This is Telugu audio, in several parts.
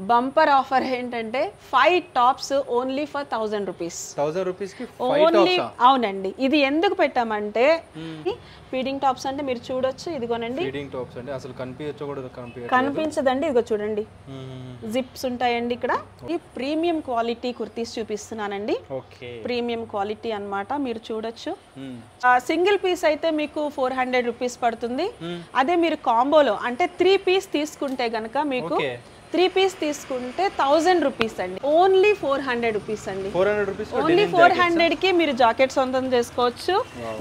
బంపర్ ఆఫర్ ఏంటంటే 5 tops only for 1000 rupees. 1000 rupees కి 5 టాప్స్. అవునండి. ఇది ఎందుకు పెట్టామంటే ఫీడింగ్ టాప్స్ అంటే మీరు చూడొచ్చు, ఇదిగోనండి ఫీడింగ్ టాప్స్ అంటే అసలు కనిపించదండి, ఇదిగో చూడండి జిప్స్ ఉంటాయండి ఇక్కడ. ఈ ప్రీమియం క్వాలిటీ కుర్తీస్ చూపిస్తున్నానండి. ప్రీమియం క్వాలిటీ అన్నమాట, మీరు చూడొచ్చు. సింగిల్ పీస్ అయితే మీకు 400 రూపీస్ పడుతుంది. అదే మీరు కాంబోలో అంటే 3 పీస్ తీసుకుంటే గనక మీకు 3 పీస్ తీసుకుంటే 1000 రూపీస్ అండి. ఓన్లీ 400 రూపీస్ అండి. ఓన్లీ 400 కి మీరు జాకెట్ సొంతం చేసుకోవచ్చు.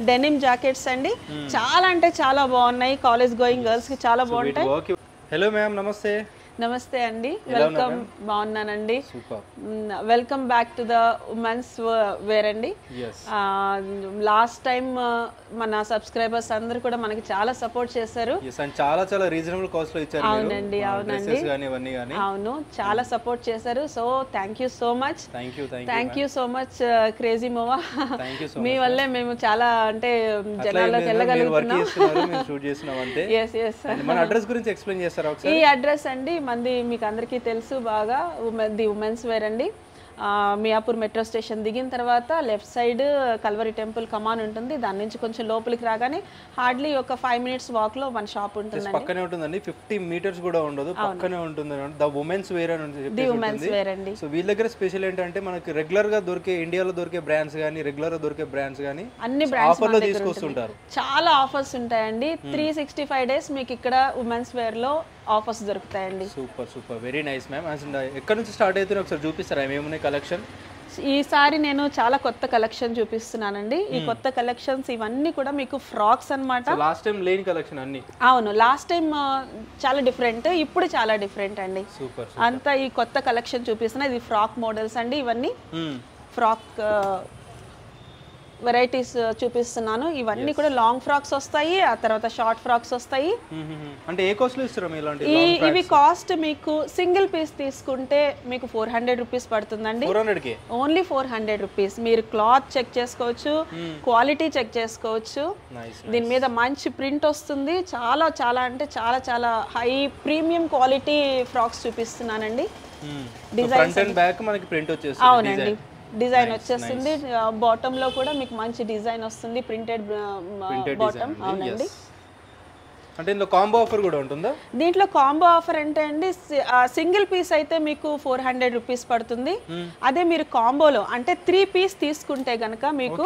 డెనిమ్ జాకెట్స్ అండి, చాలా అంటే చాలా బాగున్నాయి. కాలేజ్ గోయింగ్ గర్ల్స్ కి చాలా బాగుంటాయి. హలో మ్యామ్, నమస్తే. నమస్తే అండి, వెల్కమ్. బాగున్నానండి. Welcome back to the women's wear అండి. లాస్ట్ టైం మన సబ్స్క్రైబర్స్ అందరూ కూడా మనకి చాలా సపోర్ట్ చేశారు. చాలా చాలా రీజనబుల్ కాస్ట్ లో ఇచ్చారు. అవునండి, అవునండి, అవును, చాలా సపోర్ట్ చేశారు. So thank you so much. Thank you so much crazy మోవా. మీ వల్లే మేము చాలా అంటే జనాల్లోకి వెళ్ళగలుగుతున్నాం. ఈ అడ్రస్ అండి మంది మీకు అందరికీ తెలుసు బాగా, ది ఉమెన్స్ వేర్ అండి. మియాపూర్ మెట్రో స్టేషన్ దిగిన తర్వాత లెఫ్ట్ సైడ్ కల్వరి టెంపుల్ కమాన్ ఉంటుంది. దాని నుంచి కొంచెం లోపలికి రాగానే హార్డ్లీ ఒక 5 మినిట్స్ వాక్ లో మన షాప్ ఉంటుంది. పక్కనే ఉంటుందండి, 50 మీటర్స్ కూడా ఉండదు, పక్కనే ఉంటుంది. ద ఉమెన్స్ వేర్ అని ది ఉమెన్స్ వేర్ అండి. సో వీళ్ళ దగ్గర స్పెషల్ ఏంటంటే మనకి రెగ్యులర్ గా దొరికే ఇండియాలో దొరికే బ్రాండ్స్ గానీ, రెగ్యులర్ గా దొరికే బ్రాండ్స్ గానీ అన్ని బ్రాండ్స్ ఆఫర్ లో తీసుకొస్తుంటారు. చాలా ఆఫర్స్ ఉంటాయండి. 365 డేస్ మీకు ఇక్కడ ఉమెన్స్ వేర్ లో ఆఫర్స్ దొరుకుతాయండి. Super super, very nice ma'am. ఎక్కడ నుంచి స్టార్ట్ అవుతుంది ఒకసారి చూపిస్తారా ఏమేమున్నాయి కలెక్షన్? ఈసారి నేను చాలా కొత్త కలెక్షన్ చూపిస్తున్నానండి. ఈ కొత్త కలెక్షన్స్ ఇవన్నీ కూడా మీకు ఫ్రాక్స్ అన్నమాట. లాస్ట్ టైం లేని కలెక్షన్ అన్ని. అవును, లాస్ట్ టైం చాలా డిఫరెంట్, ఇప్పుడు చాలా డిఫరెంట్ అండి. సూపర్. అంతా ఈ కొత్త కలెక్షన్ చూపిస్తున్నా. ఇది ఫ్రాక్ మోడల్స్ అండి, ఇవన్నీ ఫ్రాక్ వెరైటీస్ చూపిస్తున్నాను. ఇవన్నీ కూడా లాంగ్ ఫ్రాక్స్ వస్తాయి, ఆ తర్వాత షార్ట్ ఫ్రాక్స్ వస్తాయి. అంటే ఏ కాస్ట్ లో ఇస్తారు ఇలాంటి? ఇవి కాస్ట్ మీకు సింగిల్ పీస్ తీసుకుంటే మీకు 400 రూపీస్ పడుతుందండి. Only 400 rupees. మీరు క్లాత్ చెక్ చేసుకోవచ్చు, క్వాలిటీ చెక్ చేసుకోవచ్చు. దీని మీద మంచి ప్రింట్ వస్తుంది. చాలా చాలా అంటే చాలా చాలా హై ప్రీమియం క్వాలిటీ ఫ్రాక్స్ చూపిస్తున్నానండి. డిజైన్ అవునండి, డిజైన్ వచ్చేస్తుంది. బాటమ్ లో కూడా మీకు మంచి డిజైన్ వస్తుంది, ప్రింటెడ్ బాటమ్. అవునండి. అంటే ఇందులో కాంబో ఆఫర్ కూడా ఉంటుందా? దీంట్లో కాంబో ఆఫర్ అంటే అండి సింగిల్ పీస్ అయితే మీకు 400 రూపీస్ పడుతుంది. అదే మీరు కాంబోలో అంటే 3 పీస్ తీసుకుంటే గనక మీకు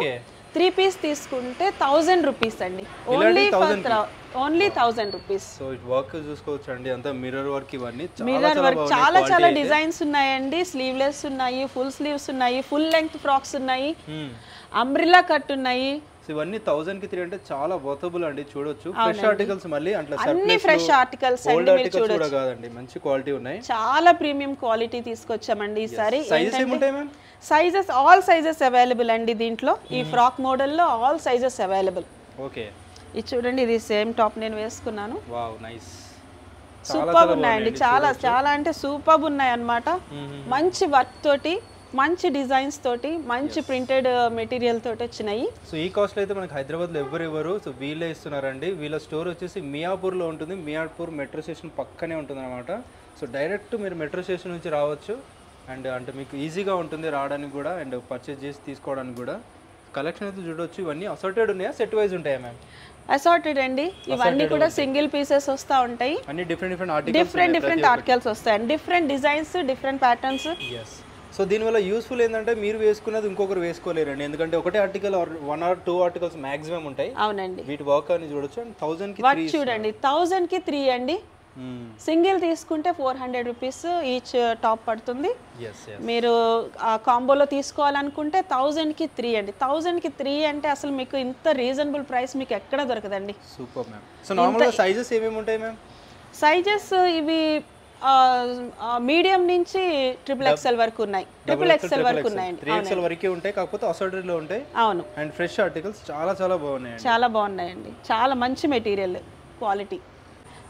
3 పీస్ తీసుకుంటే 1000 రూపీస్ అండి. Only 1000 rupees. So it work చూసుకోవచ్చు అండి, అంతా మిర్రర్ వర్క్. ఇవన్నీ మిర్రర్ వర్క్, చాలా చాలా డిజైన్స్ ఉన్నాయండి. స్లీవ్లెస్ ఉన్నాయి, ఫుల్ స్లీవ్స్ ఉన్నాయి, ఫుల్ లెంగ్త్ ఫ్రాక్స్ ఉన్నాయి, అంబ్రిల్లా కట్ ఉన్నాయి. ఇవన్నీ 1000 కి 3 అంటే చాలా వర్తబుల్ అండి. చూడొచ్చు ఫ్రెష్ ఆర్టికల్స్, మళ్ళీ అంటే అన్ని ఫ్రెష్ ఆర్టికల్స్ అండి. మీరు చూడొచ్చు కాదండి, మంచి క్వాలిటీ ఉన్నాయి. చాలా ప్రీమియం క్వాలిటీ తీసుకొచ్చామండి ఈసారి. సైజెస్ ఏముంటాయి ma'am? Sizes all sizes available అండి దీంట్లో. ఈ ఫ్రాక్ మోడల్లో ఆల్ సైజెస్ అవైలబుల్. ఓకే, ఇది చూడండి, ఇది సేమ్ టాప్ నేను వేసుకున్నాను. Wow, nice. సూపర్ ఉన్నాయండి, చాలా చాలా అంటే సూపర్ ఉన్నాయి అన్నమాట. మంచి వర్క్ తోటి, మంచి డిజైన్స్ తోటి, మంచి ప్రింటెడ్ మెటీరియల్ తోటి వచ్చినాయి. సో ఈ కాస్ట్ అయితే మనకి హైదరాబాద్ లో ఎవరు సో వీళ్ళే ఇస్తున్నారండి. వీళ్ళ స్టోర్ వచ్చేసి మియాపూర్ లో ఉంటుంది. మియాపూర్ మెట్రో స్టేషన్ పక్కనే ఉంటుంది అనమాట. సో డైరెక్ట్ మీరు మెట్రో స్టేషన్ నుంచి రావచ్చు. అండ్ అంటే మీకు ఈజీగా ఉంటుంది రావడానికి కూడా, అండ్ పర్చేజ్ చేసి తీసుకోవడానికి కూడా. కలెక్షన్ అయితే చూడొచ్చు. ఇవన్నీ అసార్టెడ్ ఉన్నాయా, సెట్ వైజ్ ఉంటాయా మ్యామ్? అసార్టెడ్ అండి, ఇవన్నీ కూడా సింగిల్ పీసెస్ వస్తూ ఉంటాయి. అన్ని డిఫరెంట్ ఆర్టికల్స్ వస్తాయి, different designs, different patterns. So దీనివల్ల యూస్ఫుల్ ఏంటంటే మీరు వేసుకున్నది ఇంకొకరు వేసుకోలేరండి, ఎందుకంటే ఒకటే ఆర్టికల్ 1 or 2 ఆర్టికల్స్ మాక్సిమం ఉంటాయి. అవునండి, వీటి వర్క్ అని చూడొచ్చు. అండ్ 1000 కి 3 చూడండి, 1000 కి 3 అండి. సింగిల్ తీసుకుంటే 400 రూపీస్ ఈచ్ టాప్ పడుతుంది. మీరు కాంబోలో తీసుకోవాలనుకుంటే 1000 కి 3 అండి. 1000 కి 3 అంటే అసలు మీకు ఇంత రీజనబుల్ ప్రైస్ మీకు ఎక్కడ దొరకదండి. Super ma'am. సో నార్మల్ గా సైజెస్ ఏమేమి ఉంటాయి మ్యామ్? సైజెస్ ఇవి మీడియం నుంచి XXL వరకు ఉన్నాయి. XXL వరకు ఉన్నాయండి. 3XL వరకే ఉంటాయి, కాకపోతే అసార్టెడ్ లో ఉంటాయి. అవును. అండ్ ఫ్రెష్ ఆర్టికల్స్ చాలా చాలా బాగున్నాయి, చాలా బాగున్నాయండి. చాలా మంచి మెటీరియల్ క్వాలిటీ.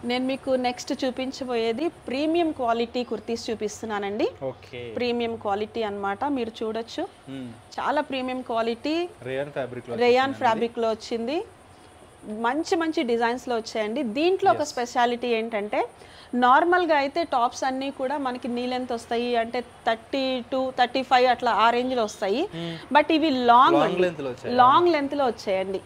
నేను మీకు నెక్స్ట్ చూపించబోయేది ప్రీమియం క్వాలిటీ కుర్తీస్ చూపిస్తున్నానండి. ప్రీమియం క్వాలిటీ అన్నమాట, మీరు చూడొచ్చు. చాలా ప్రీమియం క్వాలిటీ, రేయాన్ ఫ్యాబ్రిక్ లో వచ్చింది. మంచి మంచి డిజైన్స్లో వచ్చాయండి. దీంట్లో ఒక స్పెషాలిటీ ఏంటంటే నార్మల్గా అయితే టాప్స్ అన్నీ కూడా మనకి నీ లెంత్ వస్తాయి అంటే 32, 35 అట్లా ఆ రేంజ్లో వస్తాయి. బట్ ఇవి లాంగ్ లెంత్లో వచ్చాయండి.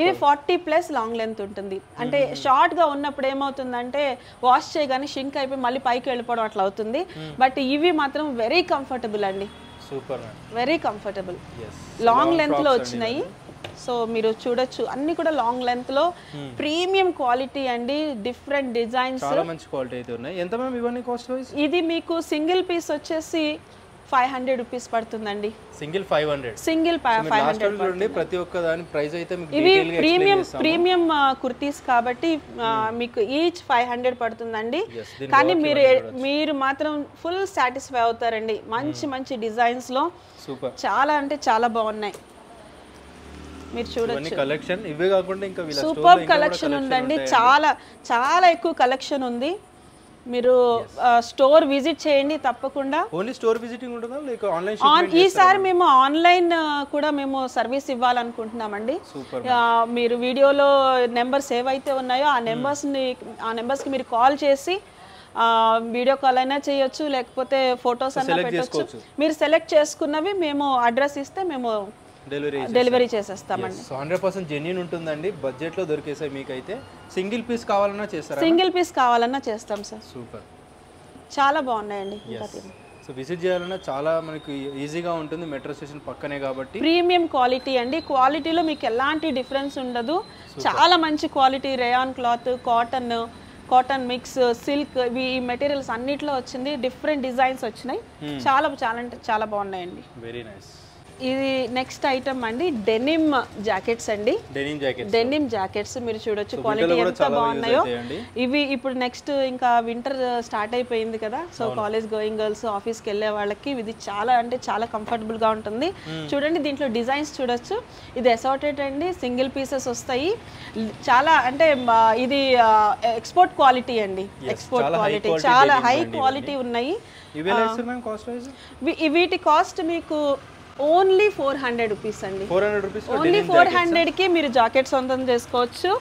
ఇవి 40+ లాంగ్ లెంత్ ఉంటుంది. అంటే షార్ట్గా ఉన్నప్పుడు ఏమవుతుందంటే వాష్ చేయగానే షింక్ అయిపోయి మళ్ళీ పైకి వెళ్ళిపోవడం అట్లా అవుతుంది. బట్ ఇవి మాత్రం వెరీ కంఫర్టబుల్ అండి, వెరీ కంఫర్టబుల్, లాంగ్ లెంత్లో వచ్చినాయి. సో మీరు చూడొచ్చు అన్ని కూడా లాంగ్ లెంత్ లో ప్రీమియం క్వాలిటీ అండి, డిఫరెంట్ డిజైన్స్, చాలా మంచి క్వాలిటీ అయితే ఉన్నాయి. ఎంత మ్యామ్ ఇవన్నీ కాస్ట్ వైస్? ఇది మీకు సింగిల్ పీస్ వచ్చేసి 500 రూపీస్ పడుతుందండి. సింగిల్ 500, సింగిల్ 500 చూడండి. ప్రతి ఒక్క దాని ప్రైస్ అయితే మీకు ఇవి ప్రీమియం కుర్తీస్ కాబట్టి మీకు ఈచ్ 500 పడుతుందండి. కానీ మీరు మాత్రం ఫుల్ సాటిస్ఫై అవుతారండి. మంచి మంచి డిజైన్స్ లో సూపర్, చాలా అంటే చాలా బాగున్నాయి. మీరు చూడొచ్చు కలెక్షన్. ఇవే కాకుండా ఇంకా సూపర్ కలెక్షన్ ఉందండి, చాలా చాలా ఎక్కువ కలెక్షన్ ఉంది. మీరు స్టోర్ విజిట్ చేయండి తప్పకుండా. ఓన్లీ స్టోర్ విజిటింగ్ ఉంటుందా లేక ఆన్లైన్? ఈసారి మేము ఆన్లైన్ కూడా మేము సర్వీస్ ఇవ్వాలనుకుంటున్నామండి. మీరు వీడియోలో నెంబర్స్ ఏవైతే ఉన్నాయో ఆ నెంబర్స్కి మీరు కాల్ చేసి వీడియో కాల్ అయినా చేయొచ్చు, లేకపోతే ఫొటోస్ అన్నా పెట్టొచ్చు. మీరు సెలెక్ట్ చేసుకున్నవి మేము అడ్రస్ ఇస్తే మేము డెలివరీ చేసేస్తామండి. 100% జెన్యూన్ ఉంటుందండి, బడ్జెట్ లో దొరికేసాయి మీకైతే. సింగిల్ పీస్ కావాలన్నా చేస్తారా? సింగిల్ పీస్ కావాలన్నా చేస్తాం సార్. సూపర్, చాలా బాగున్నాయండి. సో విజిట్ చేయాలన్నా చాలా మనకి ఈజీగా ఉంటుంది, మెట్రో స్టేషన్ పక్కనే కాబట్టి. ప్రీమియం క్వాలిటీ అండి, క్వాలిటీలో మీకు ఎలాంటి డిఫరెన్స్ ఉండదు. చాలా మంచి quality, rayon cloth, cotton mix, silk, ఈ మెటీరియల్స్ అన్నిట్లో వచ్చింది. డిఫరెంట్ డిజైన్స్ వచ్చినాయి, చాలా చాలా అంటే చాలా బాగున్నాయండి. Very nice. ఇది నెక్స్ట్ ఐటమ్ అండి, డెనిమ్ జాకెట్స్ అండి. డెనిమ్ జాకెట్స్ మీరు చూడొచ్చు క్వాలిటీ ఎంత బాగున్నాయో. ఇవి ఇప్పుడు నెక్స్ట్ ఇంకా వింటర్ స్టార్ట్ అయిపోయింది కదా, సో కాలేజ్ గోయింగ్ గర్ల్స్, ఆఫీస్కి వెళ్ళే వాళ్ళకి ఇది చాలా అంటే చాలా కంఫర్టబుల్ గా ఉంటుంది. చూడండి దీంట్లో డిజైన్స్ చూడొచ్చు. ఇది అసార్టెడ్ అండి, సింగిల్ పీసెస్ వస్తాయి. చాలా అంటే ఇది ఎక్స్పోర్ట్ క్వాలిటీ అండి, ఎక్స్పోర్ట్ క్వాలిటీ, చాలా హై క్వాలిటీ ఉన్నాయి. వీటి కాస్ట్ మీకు ఓన్లీ 400 రూపీస్ అండి. ఓన్లీ 400 కి మీరు జాకెట్ సొంతం చేసుకోవచ్చు.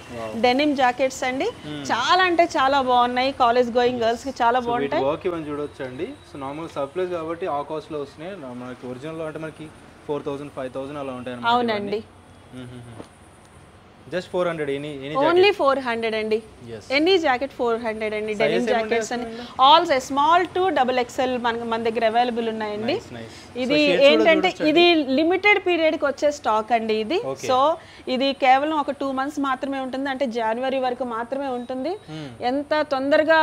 డెనిమ్ జాకెట్స్ అండి, చాలా అంటే చాలా బాగున్నాయి. కాలేజ్ గోయింగ్ గర్ల్స్ కి చాలా బాగుంటాయి. చూడొచ్చు అండి. సో నార్మల్ సర్ప్లస్ కాబట్టి ఆ కాస్ట్ లో వస్తున్నాయి. మనకి ఒరిజినల్ లో అంటే మనకి 4000, 5000 అలా ఉంటాయి. అవునండి, జస్ట్ 400. ఓన్లీ 400 అండి. ఎనీ జాకెట్ 400 అండి. డెనిమ్ జాకెట్స్ అని all size small to XXL మన దగ్గర అవైలబుల్ ఉన్నాయండి. ఇది ఏంటంటే ఇది లిమిటెడ్ పీరియడ్ కి వచ్చే స్టాక్ అండి ఇది. సో ఇది కేవలం ఒక 2 months మాత్రమే ఉంటుంది, అంటే జనవరి వరకు మాత్రమే ఉంటుంది. ఎంత తొందరగా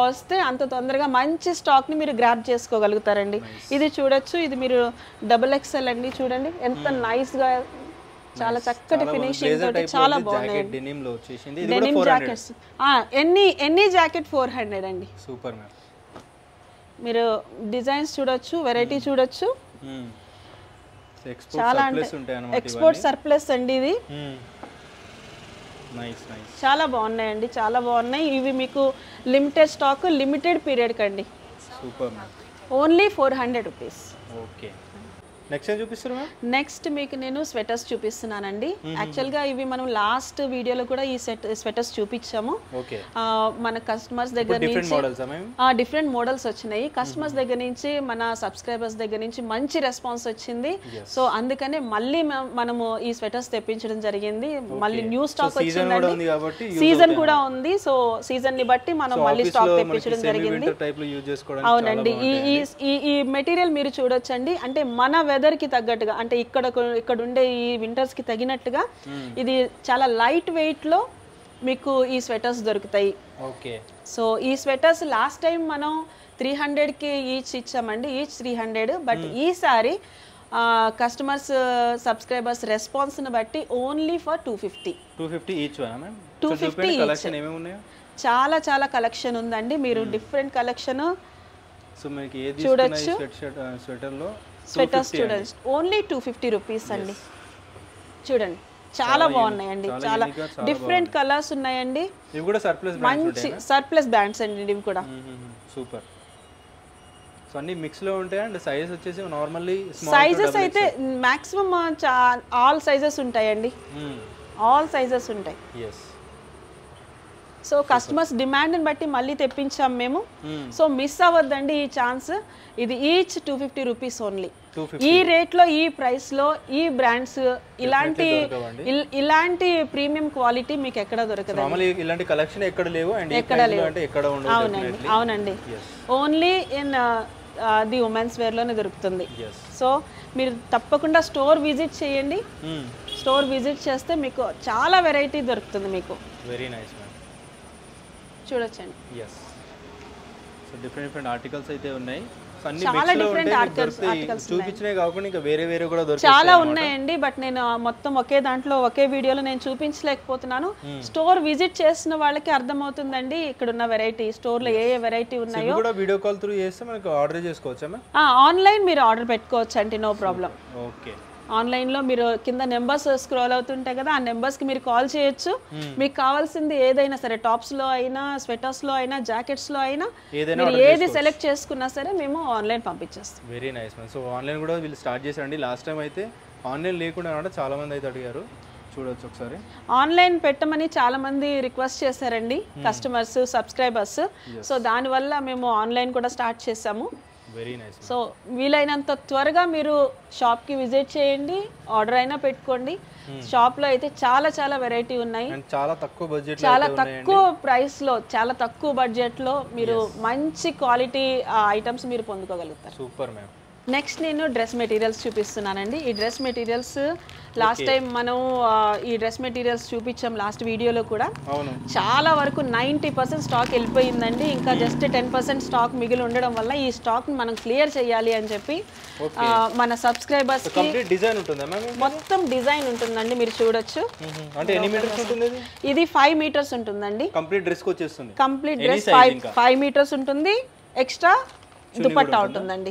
వస్తే అంత తొందరగా మంచి స్టాక్ ని మీరు గ్రాబ్ చేసుకోగలుగుతారండి. ఇది చూడొచ్చు, ఇది మీరు XXL అండి. చూడండి ఎంత నైస్ గా, చాలా చక్కటి ఫినిషింగ్ తోటి చాలా బాగున్నాయి. డెనిమ్ జాకెట్స్ ఎన్ని జాకెట్ 400 అండి. Super ma'am. మీరు డిజైన్స్ చూడొచ్చు, వెరైటీ చూడొచ్చు. చాలా అంటే ఎక్స్పోర్ట్ సర్ప్లస్ అండి ఇది. చాలా బాగున్నాయండి, చాలా బాగున్నాయి. ఇవి మీకు లిమిటెడ్ స్టాక్, లిమిటెడ్ పీరియడ్ కండి. Super ma'am. Only 400 rupees. Okay, next ఏం చూపిస్తున్నా? నెక్స్ట్ మీకు నేను స్వెటర్స్ చూపిస్తున్నానండి. యాక్చువల్గా ఇవి మనం లాస్ట్ వీడియోలో కూడా ఈ స్వెటర్స్ చూపించాము. మన కస్టమర్స్ దగ్గర నుంచి డిఫరెంట్ మోడల్స్ వచ్చినాయి. కస్టమర్స్ దగ్గర నుంచి, మన సబ్స్క్రైబర్స్ దగ్గర నుంచి మంచి రెస్పాన్స్ వచ్చింది. సో అందుకనే మళ్ళీ మనము ఈ స్వెటర్స్ తెప్పించడం జరిగింది. మళ్ళీ న్యూ స్టాక్ వచ్చిందండి, సీజన్ కూడా ఉంది. సో సీజన్ ని బట్టి మనం మళ్ళీ స్టాక్ తెప్పించడం జరిగింది. అవునండి, ఈ మెటీరియల్ మీరు చూడొచ్చండి. అంటే మన వెదర్ కి తగ్గట్టుగా, అంటే ఇక్కడ ఉండే ఈ వింటర్స్ కి తగినట్టుగా ఇది చాలా లైట్ వెయిట్ లో మీకు ఈ స్వెటర్స్ దొరుకుతాయి. సో ఈ స్వెటర్స్ లాస్ట్ టైం మనం 300 కి ఈచ్ ఇచ్చామండి, ఈచ్ 300. బట్ ఈసారి కస్టమర్స్, సబ్స్క్రైబర్స్ రెస్పాన్స్ ని బట్టి ఓన్లీ ఫర్ 250 ఈచ్. 250 చాలా చాలా కలెక్షన్ ఉందండి. మీరు డిఫరెంట్ కలెక్షన్ చూడొచ్చు. స్వెటర్స్ చూడండి, ఓన్లీ 250 రూపీస్ అండి. చూడండి చాలా బాగున్నాయండి, చాలా డిఫరెంట్ కలర్స్ ఉన్నాయండి. మంచి సర్ప్లస్ బ్యాండ్స్ అండి ఇవి కూడా. సూపర్. సో అన్ని మిక్స్ లో ఉంటాయి. అండ్ సైజెస్ వచ్చేసి నార్మల్లీ సైజెస్ అయితే మాక్సిమం ఆల్ సైజెస్ ఉంటాయండి. ఆల్ సైజెస్ ఉంటాయి. ఎస్. సో కస్టమర్స్ డిమాండ్ని బట్టి మళ్ళీ తెప్పించాం మేము. సో మిస్ అవ్వద్దండి ఈ ఛాన్స్. ఇది ఈచ్ 250 రూపీస్ ఓన్లీ. ఈ రేట్లో, ఈ ప్రైస్లో, ఈ బ్రాండ్స్, ఇలాంటి ప్రీమియం క్వాలిటీ మీకు ఎక్కడ దొరకదు. ఇలాంటి కలెక్షన్ ఎక్కడ లేవు. ఎక్కడ లేవు. అవునండి. ఓన్లీ ఇన్ ది ఉమెన్స్ వేర్లోనే దొరుకుతుంది. సో మీరు తప్పకుండా స్టోర్ విజిట్ చేయండి. స్టోర్ విజిట్ చేస్తే మీకు చాలా వెరైటీ దొరుకుతుంది మీకు. Very nice. చూడొచ్చండి. ఎస్. సో డిఫరెంట్ ఆర్టికల్స్ అయితే ఉన్నాయి. చాలా డిఫరెంట్ ఆర్టికల్స్ చూపించినే కాకుండా ఇంకా వేరే వేరే కూడా దొరుకుతాయి. చాలా ఉన్నాయండి. బట్ నేను మొత్తం ఒకే దాంట్లో ఒకే వీడియోలో నేను చూపించలేకపోతున్నాను. స్టోర్ విజిట్ చేసిన వాళ్ళకి అర్థమవుతుందండి ఇక్కడ ఉన్న వెరైటీ, స్టోర్ లో ఏ వెరైటీ ఉన్నాయో. కూడా వీడియో కాల్ త్రూ చేస్తే మనకు ఆర్డర్ చేసుకోవచ్చా? ఆన్లైన్ మీరు ఆర్డర్ పెట్టుకోవచ్చు అండి, నో ప్రాబ్లం. ఓకే. ఆన్లైన్లో మీరు కింద నెంబర్స్ స్క్రోల్ అవుతుంటాయి కదా, ఆ నెంబర్స్కి మీరు కాల్ చేయొచ్చు. మీకు కావాల్సింది ఏదైనా సరే, టాప్స్లో అయినా, స్వెటర్స్లో అయినా, జాకెట్స్లో అయినా, మీరు ఏది సెలెక్ట్ చేసుకున్నా సరే మేము ఆన్లైన్ పంపించేస్తాం. Very nice ma'am. So online కూడా వీళ్ళు స్టార్ట్ చేశారండి. లాస్ట్ టైం అయితే ఆన్లైన్ లేకుండా చాలా మంది అయితే అడిగారు. చూడొచ్చు ఒకసారి. ఆన్లైన్ పెట్టమని చాలా మంది రిక్వెస్ట్ చేశారండి కస్టమర్స్, సబ్స్క్రైబర్స్. సో దానివల్ల మేము ఆన్లైన్ కూడా స్టార్ట్ చేసాము. Very nice. సో వీలైనంత త్వరగా మీరు షాప్కి విజిట్ చేయండి, ఆర్డర్ అయినా పెట్టుకోండి. షాప్లో అయితే చాలా చాలా వెరైటీ ఉన్నాయి. చాలా తక్కువ బడ్జెట్, చాలా తక్కువ ప్రైస్లో, చాలా తక్కువ బడ్జెట్లో మీరు మంచి క్వాలిటీ ఐటమ్స్ మీరు పొందుకోగలుగుతారు. Super ma'am. నెక్స్ట్ నేను డ్రెస్ మెటీరియల్స్ చూపిస్తున్నానండి. ఈ డ్రెస్ మెటీరియల్స్ లాస్ట్ టైం మనం ఈ డ్రెస్ మెటీరియల్స్ చూపించాం లాస్ట్ వీడియోలో కూడా. చాలా వరకు 90% స్టాక్ వెళ్ళిపోయిందండి. ఇంకా జస్ట్ 10% స్టాక్ మిగిలి ఉండడం వల్ల ఈ స్టాక్ మనం క్లియర్ చేయాలి అని చెప్పి మన సబ్స్క్రైబర్స్ మొత్తం డిజైన్ ఉంటుందండి, మీరు చూడొచ్చు. ఇది 5 మీటర్స్ ఉంటుందండి. కంప్లీట్ డ్రెస్ 5 మీటర్స్ ఉంటుంది. ఎక్స్ట్రా దుపట్టా ఉంటుందండి,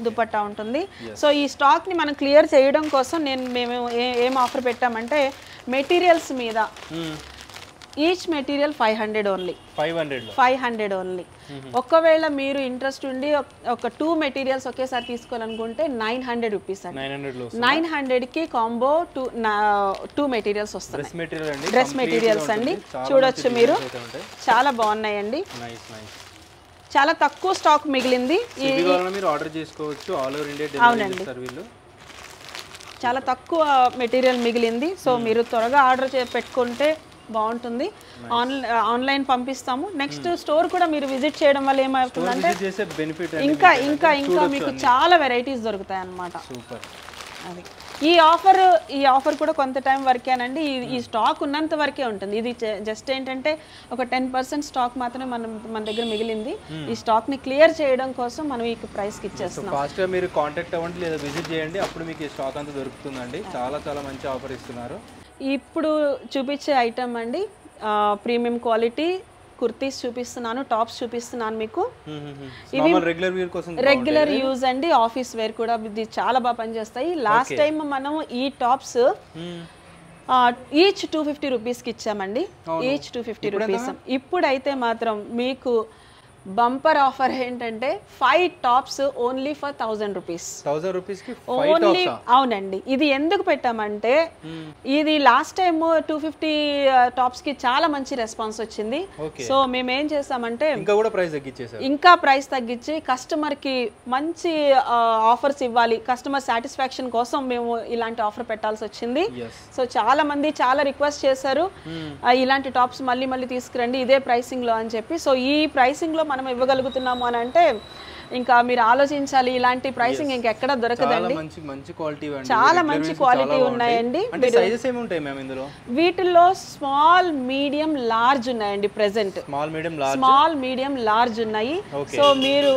దుపట్టా ఉంటుంది. సో ఈ స్టాక్ ని మనం క్లియర్ చేయడం కోసం మేము ఏం ఆఫర్ పెట్టామంటే, మెటీరియల్స్ మీద ఈచ్ మెటీరియల్ 500 ఓన్లీ. 500 ఓన్లీ. ఒకవేళ మీరు ఇంట్రెస్ట్ ఉండి ఒక 2 మెటీరియల్స్ ఒకేసారి తీసుకోవాలనుకుంటే 900 రూపీస్ అండి. 900కి కాంబో 2 మెటీరియల్స్ వస్తాయి. డ్రెస్ మెటీరియల్స్ అండి, చూడొచ్చు మీరు. చాలా బాగున్నాయండి. చాలా తక్కువ స్టాక్ మిగిలింది. అవునండి, చాలా తక్కువ మెటీరియల్ మిగిలింది. సో మీరు త్వరగా ఆర్డర్ పెట్టుకుంటే బాగుంటుంది. ఆన్లైన్ పంపిస్తాము. నెక్స్ట్ స్టోర్ కూడా మీరు విజిట్ చేయడం వల్ల ఏమవుతుందంటే ఇంకా ఇంకా ఇంకా మీకు చాలా వెరైటీస్ దొరుకుతాయి అన్నమాట. అది ఈ ఆఫర్ కూడా కొంత టైం వరకేనండి. ఈ స్టాక్ ఉన్నంత వరకే ఉంటుంది. ఇది జస్ట్ ఏంటంటే ఒక 10% స్టాక్ మాత్రమే మన దగ్గర మిగిలింది. ఈ స్టాక్ ని క్లియర్ చేయడం కోసం మనం ఈ ప్రైస్ కి ఇచ్చేస్తున్నాం. ఫాస్ట్ గా మీరు కాంటాక్ట్ అవ్వండి లేదా విజిట్ చేయండి, అప్పుడు మీకు ఈ స్టాక్ అంతా దొరుకుతుందండి. చాలా చాలా మంచి ఆఫర్ ఇస్తున్నారు. ఇప్పుడు చూపించే ఐటమ్ అండి ప్రీమియం క్వాలిటీ కుర్తీస్ చూపిస్తున్నాను, టాప్స్ చూపిస్తున్నాను మీకు. ఇవి రెగ్యులర్ యూజ్ అండి, ఆఫీస్ వేర్ కూడా ఇది చాలా బాగా పనిచేస్తాయి. లాస్ట్ టైం మనం ఈ టాప్స్ ఈచ్ 250 రూపీస్కి ఇచ్చామండి. Each 250 rupees. ఇప్పుడైతే మాత్రం మీకు బంపర్ ఆఫర్ ఏంటంటే 5 tops only for 1000 rupees. Only. అవునండి. ఇది ఎందుకు పెట్టామంటే, ఇది లాస్ట్ టైం 250 టాప్స్ కి చాలా మంచి రెస్పాన్స్ వచ్చింది. సో మేము ఏం చేసామంటే ఇంకా ప్రైస్ తగ్గించి కస్టమర్ కి మంచి ఆఫర్స్ ఇవ్వాలి. కస్టమర్ సాటిస్ఫాక్షన్ కోసం మేము ఇలాంటి ఆఫర్ పెట్టాల్సి వచ్చింది. సో చాలా మంది చాలా రిక్వెస్ట్ చేశారు, ఇలాంటి టాప్స్ మళ్ళీ మళ్ళీ తీసుకురండి ఇదే ప్రైసింగ్ లో అని చెప్పి. సో ఈ ప్రైసింగ్ లో మనం ఇవ్వగలుగుతున్నాము అని అంటే ఇంకా మీరు ఆలోచించాలి. ఇలాంటి ప్రైసింగ్ ఇంకెక్కడ దొరకదండి. చాలా మంచి క్వాలిటీ ఉన్నాయండి. వీటిల్లో స్మాల్, మీడియం, లార్జ్ ఉన్నాయండి. ప్రెసెంట్ స్మాల్, మీడియం, లార్జ్ ఉన్నాయి. సో మీరు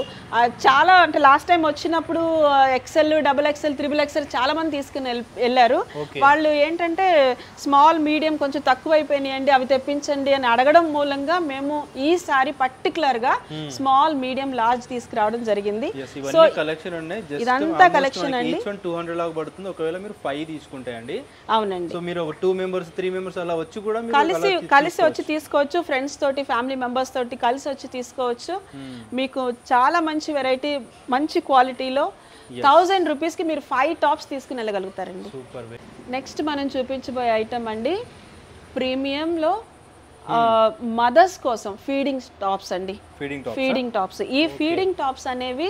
చాలా అంటే లాస్ట్ టైం వచ్చినప్పుడు XL, XXL, XXXL చాలా మంది తీసుకుని వెళ్ళారు. వాళ్ళు ఏంటంటే స్మాల్, మీడియం కొంచెం తక్కువ అయిపోయినాయండి, అవి తెప్పించండి అని అడగడం మూలంగా మేము ఈసారి పర్టికులర్ గా స్మాల్, మీడియం, లార్జ్ తీసుకురావడం జరిగింది. సో ఇదంతా కలెక్షన్ అండి. 200 లాగా పడుతుంది ఒకవేళ మీరు 5 తీసుకుంటే అండి. అవునండి. సో మీరు ఒక 2 మెంబర్స్ 3 మెంబర్స్ అలా వచ్చి కూడా కలిసి వచ్చి తీసుకోవచ్చు. ఫ్రెండ్స్ తోటి, ఫ్యామిలీ మెంబర్స్ తోటి కలిసి వచ్చి తీసుకోవచ్చు. మీకు చాలా మంచి వెరైటీ, మంచి క్వాలిటీలో 1000 రూపీస్ కి మీరు 5 టాప్స్ తీసుకుని వెళ్ళగలుగుతారండి. సూపర్. నెక్స్ట్ మనం చూపించబోయే ఐటమ్ అండి ప్రీమియంలో మదర్స్ కోసం ఫీడింగ్ టాప్స్ అండి. Feeding tops. ఈ ఫీడింగ్ టాప్స్ అనేవి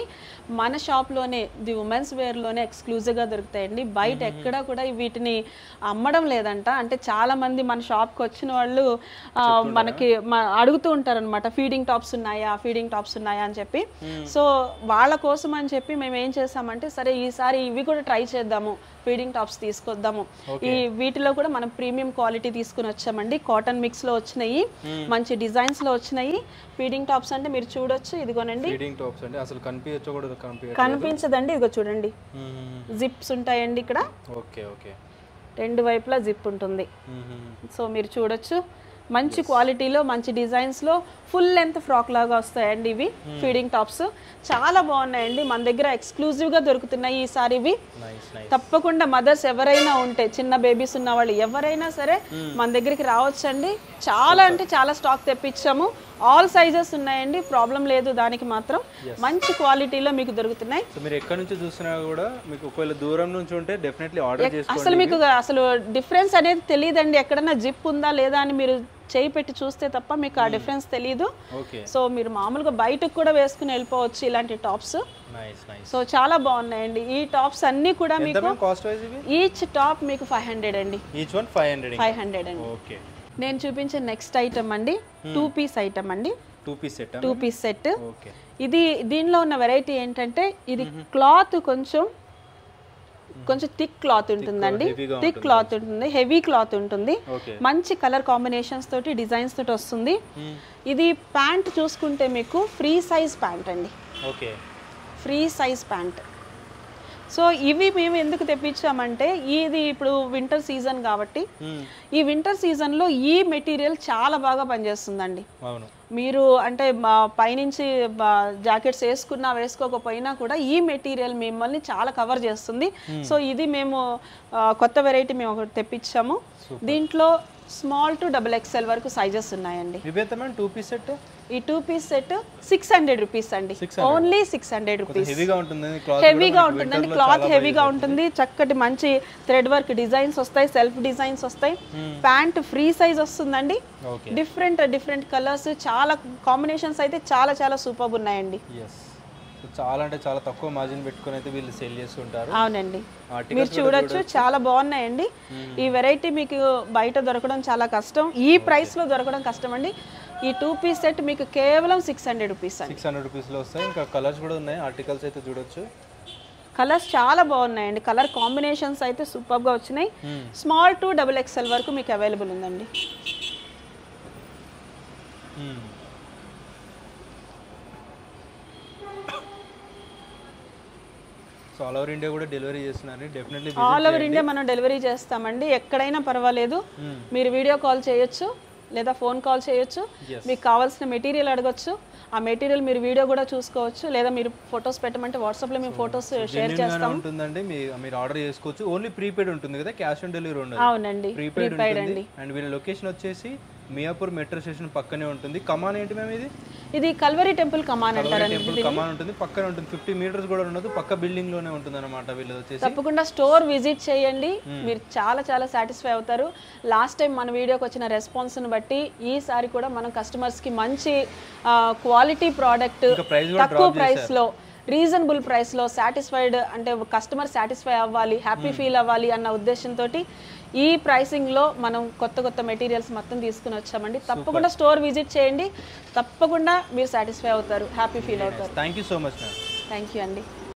మన షాప్లోనే ది ఉమెన్స్ వేర్లోనే ఎక్స్క్లూజివ్గా దొరుకుతాయండి. బయట ఎక్కడా కూడా వీటిని అమ్మడం లేదంట. అంటే చాలా మంది మన షాప్కి వచ్చిన వాళ్ళు మనకి అడుగుతూ ఉంటారు అనమాట, ఫీడింగ్ టాప్స్ ఉన్నాయా, ఫీడింగ్ టాప్స్ ఉన్నాయా అని చెప్పి. సో వాళ్ళ కోసం అని చెప్పి మేము ఏం చేసామంటే, సరే ఈసారి ఇవి కూడా ట్రై చేద్దాము, ఫీడింగ్ టాప్స్ తీసుకొద్దాము. ఈ వీటిలో కూడా మనం ప్రీమియం క్వాలిటీ తీసుకుని వచ్చామండి. కాటన్ మిక్స్ లో వచ్చినాయి, మంచి డిజైన్స్ లో వచ్చినాయి. ఫీడింగ్ టాప్స్ అంటే మీరు చూడొచ్చు, ఇదిగోనండి. ఫీడింగ్ టాప్స్ అంటే అసలు కనిపించదండి, ఇదిగో చూడండి, జిప్స్ ఉంటాయండి ఇక్కడ. ఓకే ఓకే, రెండు వైపులా జిప్ ఉంటుంది. సో మీరు చూడొచ్చు, మంచి క్వాలిటీలో మంచి డిజైన్స్లో ఫుల్ లెంత్ ఫ్రాక్ లాగా వస్తాయండి ఇవి ఫీడింగ్ టాప్స్. చాలా బాగున్నాయండి, మన దగ్గర ఎక్స్క్లూజివ్గా దొరుకుతున్నాయి ఈసారి ఇవి. తప్పకుండా మదర్స్ ఎవరైనా ఉంటే, చిన్న బేబీస్ ఉన్న వాళ్ళు ఎవరైనా సరే మన దగ్గరికి రావచ్చండి. చాలా అంటే చాలా స్టాక్ తెప్పించాము. ఆల్ సైజెస్ ఉన్నాయండి, ప్రాబ్లం లేదు దానికి మాత్రం. మంచి క్వాలిటీలో మీకు దొరుకుతున్నాయి. మీరు ఎక్కడి నుంచి చూసినా కూడా మీకు ఒకవేళ దూరం నుంచి ఉంటే డెఫినెట్లీ ఆర్డర్ చేసుకోండి. అసలు మీకు అసలు డిఫరెన్స్ అనేది తెలియదండి. ఎక్కడన్నా జిప్ ఉందా లేదా అని మీరు చేయి పెట్టి చూస్తే తప్ప మీకు ఆ డిఫరెన్స్ తెలియదు. సో మీరు మామూలుగా బయటకు కూడా వేసుకుని వెళ్ళిపోవచ్చు ఇలాంటి టాప్స్. సో చాలా బాగున్నాయండి ఈ టాప్స్ అన్ని కూడా. మీకు ఈచ్ టాప్ మీకు 500 అండి. 500 అండి. నేను చూపించే నెక్స్ట్ ఐటమ్ అండి 2 పీస్ ఐటమ్ అండి. 2 పీస్ సెట్. ఇది దీనిలో ఉన్న వెరైటీ ఏంటంటే, ఇది క్లాత్ కొంచెం థిక్ క్లాత్ ఉంటుందండి. థిక్ క్లాత్ ఉంటుంది, హెవీ క్లాత్ ఉంటుంది. మంచి కలర్ కాంబినేషన్స్ తోటి, డిజైన్స్ తోటి వస్తుంది. ఇది ప్యాంట్ చూసుకుంటే మీకు ఫ్రీ సైజ్ ప్యాంట్ అండి. Free size pant. సో ఇవి మేము ఎందుకు తెప్పించామంటే, ఇది ఇప్పుడు వింటర్ సీజన్ కాబట్టి ఈ వింటర్ సీజన్లో ఈ మెటీరియల్ చాలా బాగా పనిచేస్తుందండి. మీరు అంటే పైనుంచి జాకెట్స్ వేసుకున్నా వేసుకోకపోయినా కూడా ఈ మెటీరియల్ మిమ్మల్ని చాలా కవర్ చేస్తుంది. సో ఇది మేము కొత్త వెరైటీ మేము ఒకటి తెప్పించాము. దీంట్లో స్మాల్ టు XXL వరకు సైజెస్ ఉన్నాయండి. ఈ 2 పీస్ సెట్ 600 రూపీస్ అండి. Only 600 rupees. హెవీగా ఉంటుందండి, క్లాత్ హెవీగా ఉంటుంది. చక్కటి మంచి థ్రెడ్ వర్క్ డిజైన్స్ వస్తాయి, సెల్ఫ్ డిజైన్స్ వస్తాయి. ప్యాంట్ ఫ్రీ సైజ్ వస్తుందండి. డిఫరెంట్ కలర్స్, చాలా కాంబినేషన్స్ అయితే చాలా చాలా సూపర్ ఉన్నాయండి. చాలా అంటే చాలా తక్కువ మార్జిన్ పెట్టుకొని అయితే వీళ్ళు సేల్ చేస్తుంటారు. అవునండి, మీరు చూడొచ్చు, చాలా బాగున్నాయండి. ఈ వెరైటీ మీకు బయట దొరకడం చాలా కష్టం, ఈ ప్రైస్ లో దొరకడం కష్టం అండి. ఈ 2 పీస్ సెట్ మీకు కేవలం 600 రూపీస్ అండి. 600 రూపీస్ లో వస్తాయి. ఇంకా కలర్స్ కూడా ఉన్నాయి, ఆర్టికల్స్ అయితే చూడొచ్చు. కలర్స్ చాలా బాగున్నాయండి, కలర్ కాంబినేషన్స్ అయితే సూపర్ గా వచ్చినాయి. స్మాల్ టు XXL వరకు మీకు అవైలబుల్ ఉందండి. ఆల్ ఓవర్ ఇండియా కూడా డెలివరీ చేస్తున్నారు. డెఫినెట్లీ ఆల్ ఓవర్ ఇండియా మనం డెలివరీ చేస్తామండి. ఎక్కడైనా పర్వాలేదు, మీరు వీడియో కాల్ చేయొచ్చు లేదా ఫోన్ కాల్ చేయొచ్చు. మీకు కావాల్సిన మెటీరియల్ అడగొచ్చు, ఆ మెటీరియల్ మీరు వీడియో కూడా చూసుకోవచ్చు. లేదా మీరు ఫొటోస్ పెట్టమంటే వాట్సాప్ లో మేము ఫొటోస్ షేర్ చేస్తాం. ఉంటుందండి, మీరు ఆర్డర్ చేసుకోవచ్చు. ఓన్లీ ప్రీపెయిడ్ ఉంటుంది కదా, క్యాష్ ఆన్ డెలివరీ ఉండదు. అవునండి, ప్రీపెయిడ్ అండి. అండ్ వీళ్ళ లొకేషన్ వచ్చేసి మియాపూర్ మెట్రో స్టేషన్ పక్కనే ఉంటుంది. కమాన్ ఏంటి మ్యామ్ ఇది? ఇది కల్వరి టెంపుల్ కమాన్ అంటారండి. కమాన్ ఉంటుంది, పక్కనే ఉంటుంది. 50 మీటర్స్ కూడా ఉండదు, పక్క బిల్డింగ్ లోనే ఉంటుంది అన్నమాట. వీళ్ళది వచ్చేసి తప్పకుండా స్టోర్ విజిట్ చేయండి, మీరు చాలా చాలా సాటిస్ఫై అవుతారు. లాస్ట్ టైం మన వీడియోకి వచ్చిన రెస్పాన్స్ ని బట్టి ఈసారి కూడా మనం కస్టమర్స్ కి మంచి క్వాలిటీ ప్రోడక్ట్ తక్కువ ప్రైస్ లో, రీజనబుల్ ప్రైస్ లో, సాటిస్ఫైడ్ అంటే కస్టమర్ సాటిస్ఫై అవ్వాలి, హ్యాపీ ఫీల్ అవ్వాలి అన్న ఉద్దేశంతో ఈ ప్రైసింగ్ లో మనం కొత్త మెటీరియల్స్ మొత్తం తీసుకుని వచ్చామండి. తప్పకుండా స్టోర్ విజిట్ చేయండి, తప్పకుండా మీరు సాటిస్ఫై అవుతారు, హ్యాపీ ఫీల్ అవుతారు. Thank you so much. Thank you అండి.